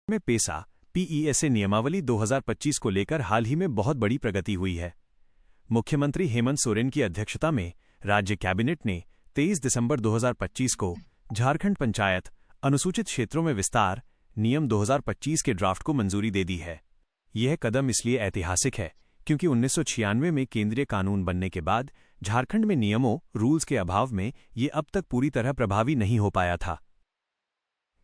में पेसा पीईएसए नियमावली 2025 को लेकर हाल ही में बहुत बड़ी प्रगति हुई है। मुख्यमंत्री हेमंत सोरेन की अध्यक्षता में राज्य कैबिनेट ने 23 दिसंबर 2025 को झारखंड पंचायत अनुसूचित क्षेत्रों में विस्तार नियम 2025 के ड्राफ्ट को मंजूरी दे दी है। यह कदम इसलिए ऐतिहासिक है क्योंकि 1996 में केंद्रीय कानून बनने के बाद झारखंड में नियमों रूल्स के अभाव में ये अब तक पूरी तरह प्रभावी नहीं हो पाया था।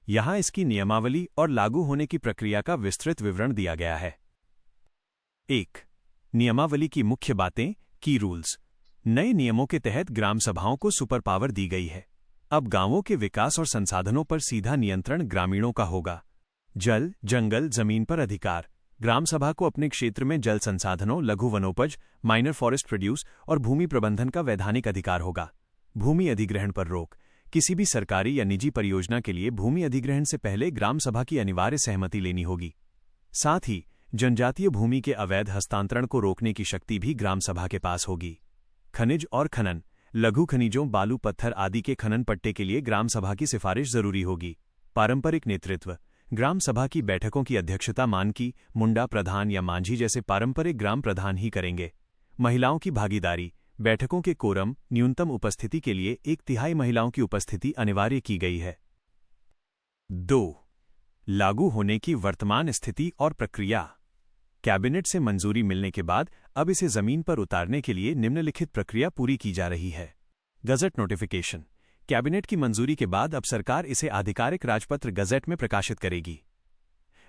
यहां इसकी नियमावली और लागू होने की प्रक्रिया का विस्तृत विवरण दिया गया है। 1. नियमावली की मुख्य बातें की रूल्स। नए नियमों के तहत ग्राम सभाओं को सुपर पावर दी गई है। अब गांवों के विकास और संसाधनों पर सीधा नियंत्रण ग्रामीणों का होगा। जल, जंगल, जमीन पर अधिकार। ग्राम सभा को अपने क्षेत्र में जल संसाधनों, लघु वनोपज, माइनर फॉरेस्ट प्रोड्यूस और भूमि प्रबंधन का वैधानिक अधिकार होगा। भूमि अधिग्रहण पर रोक। किसी भी सरकारी या निजी परियोजना के लिए भूमि अधिग्रहण से पहले ग्राम सभा की अनिवार्य सहमति लेनी होगी। साथ ही जनजातीय भूमि के अवैध हस्तांतरण को रोकने की शक्ति भी ग्राम सभा के पास होगी। खनिज और खनन। लघु खनिजों, बालू, पत्थर आदि के खनन पट्टे के लिए ग्राम सभा की सिफारिश जरूरी होगी। पारंपरिक नेतृत्व। ग्राम सभा की बैठकों की अध्यक्षता मानकी, मुंडा प्रधान या मांझी जैसे पारंपरिक ग्राम प्रधान ही करेंगे। महिलाओं की भागीदारी। बैठकों के कोरम न्यूनतम उपस्थिति के लिए 1/3 महिलाओं की उपस्थिति अनिवार्य की गई है। 2. लागू होने की वर्तमान स्थिति और प्रक्रिया। कैबिनेट से मंजूरी मिलने के बाद अब इसे जमीन पर उतारने के लिए निम्नलिखित प्रक्रिया पूरी की जा रही है। Gazette notification. कैबिनेट की मंजूरी के बाद अब सरकार इसे आधिकारिक राजपत्र गजट में प्रकाशित करेगी।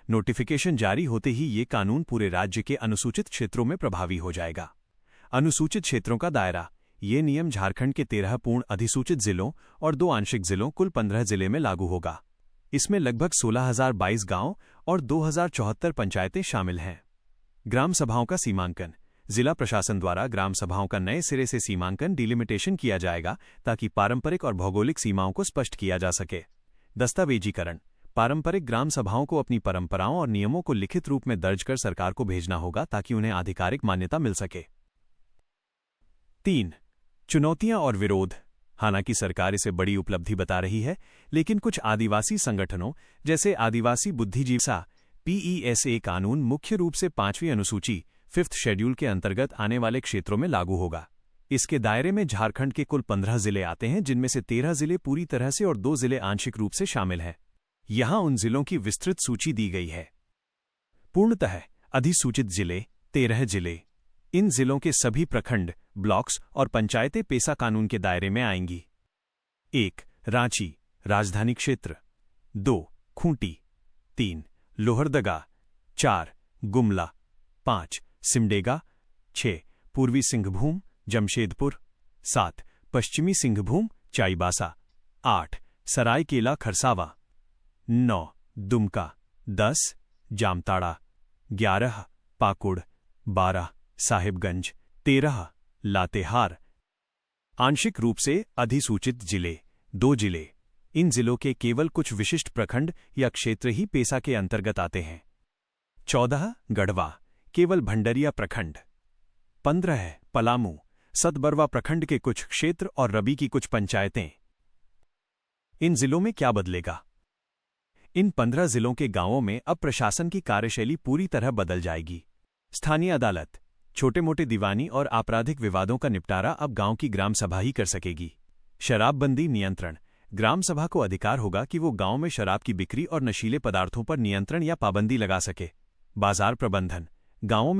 नोटिफिकेशन जारी होते ही ये कानून पूरे राज्य के अनुसूचित क्षेत्रों में प्रभावी हो जाएगा। अनुसूचित क्षेत्रों का दायरा। ये नियम झारखंड के 13 पूर्ण अधिसूचित जिलों और 2 आंशिक जिलों कुल 15 जिले में लागू होगा। इसमें लगभग 16,022 गांव और 2,074 पंचायतें शामिल हैं। ग्राम सभाओं का सीमांकन। जिला प्रशासन द्वारा ग्राम सभाओं का नए सिरे से सीमांकन डिलिमिटेशन किया जाएगा ताकि पारंपरिक और भौगोलिक सीमाओं को स्पष्ट किया जा सके। दस्तावेजीकरण। पारंपरिक ग्राम सभाओं को अपनी परंपराओं और नियमों को लिखित रूप में दर्ज कर सरकार को भेजना होगा ताकि उन्हें आधिकारिक मान्यता मिल सके। 3. चुनौतियां और विरोध। हालांकि सरकार इसे बड़ी उपलब्धि बता रही है, लेकिन कुछ आदिवासी संगठनों जैसे आदिवासी बुद्धिजीवी पीईएसए कानून मुख्य रूप से 5वीं अनुसूची 5th शेड्यूल के अंतर्गत आने वाले क्षेत्रों में लागू होगा। इसके दायरे में झारखंड के कुल 15 जिले आते हैं, जिनमें से 13 जिले पूरी तरह से और 2 जिले आंशिक रूप से शामिल हैं। यहां उन जिलों की विस्तृत सूची दी गई है। पूर्णतः अधिसूचित जिले 13 जिले। इन जिलों के सभी प्रखंड, ब्लॉक्स और पंचायतें पेसा कानून के दायरे में आएंगी। 1. रांची राजधानी क्षेत्र। 2. खूंटी। 3. लोहरदगा। 4. गुमला। 5. सिमडेगा। 6. पूर्वी सिंहभूम जमशेदपुर। 7. पश्चिमी सिंहभूम चाईबासा। 8. सरायकेला खरसावा। 9. दुमका। 10. जामताड़ा। 11. पाकुड़। 12. साहिबगंज। 13. लातेहार। आंशिक रूप से अधिसूचित जिले 2 जिले। इन जिलों के केवल कुछ विशिष्ट प्रखंड या क्षेत्र ही पेसा के अंतर्गत आते हैं। 14. गढ़वा केवल भंडरिया प्रखंड। 15. पलामू सतबरवा प्रखंड के कुछ क्षेत्र और रबी की कुछ पंचायतें। इन जिलों में क्या बदलेगा? इन 15 जिलों के गांवों में अब प्रशासन की कार्यशैली पूरी तरह बदल जाएगी। स्थानीय अदालत छोटे मोटे दीवानी और आपराधिक विवादों का निपटारा अब गांव की ग्राम सभा ही कर सकेगी। शराबबंदी नियंत्रण। ग्राम सभा को अधिकार होगा कि वो गांव में शराब की बिक्री और नशीले पदार्थों पर नियंत्रण या पाबंदी लगा सके। बाजार प्रबंधन। गांवों में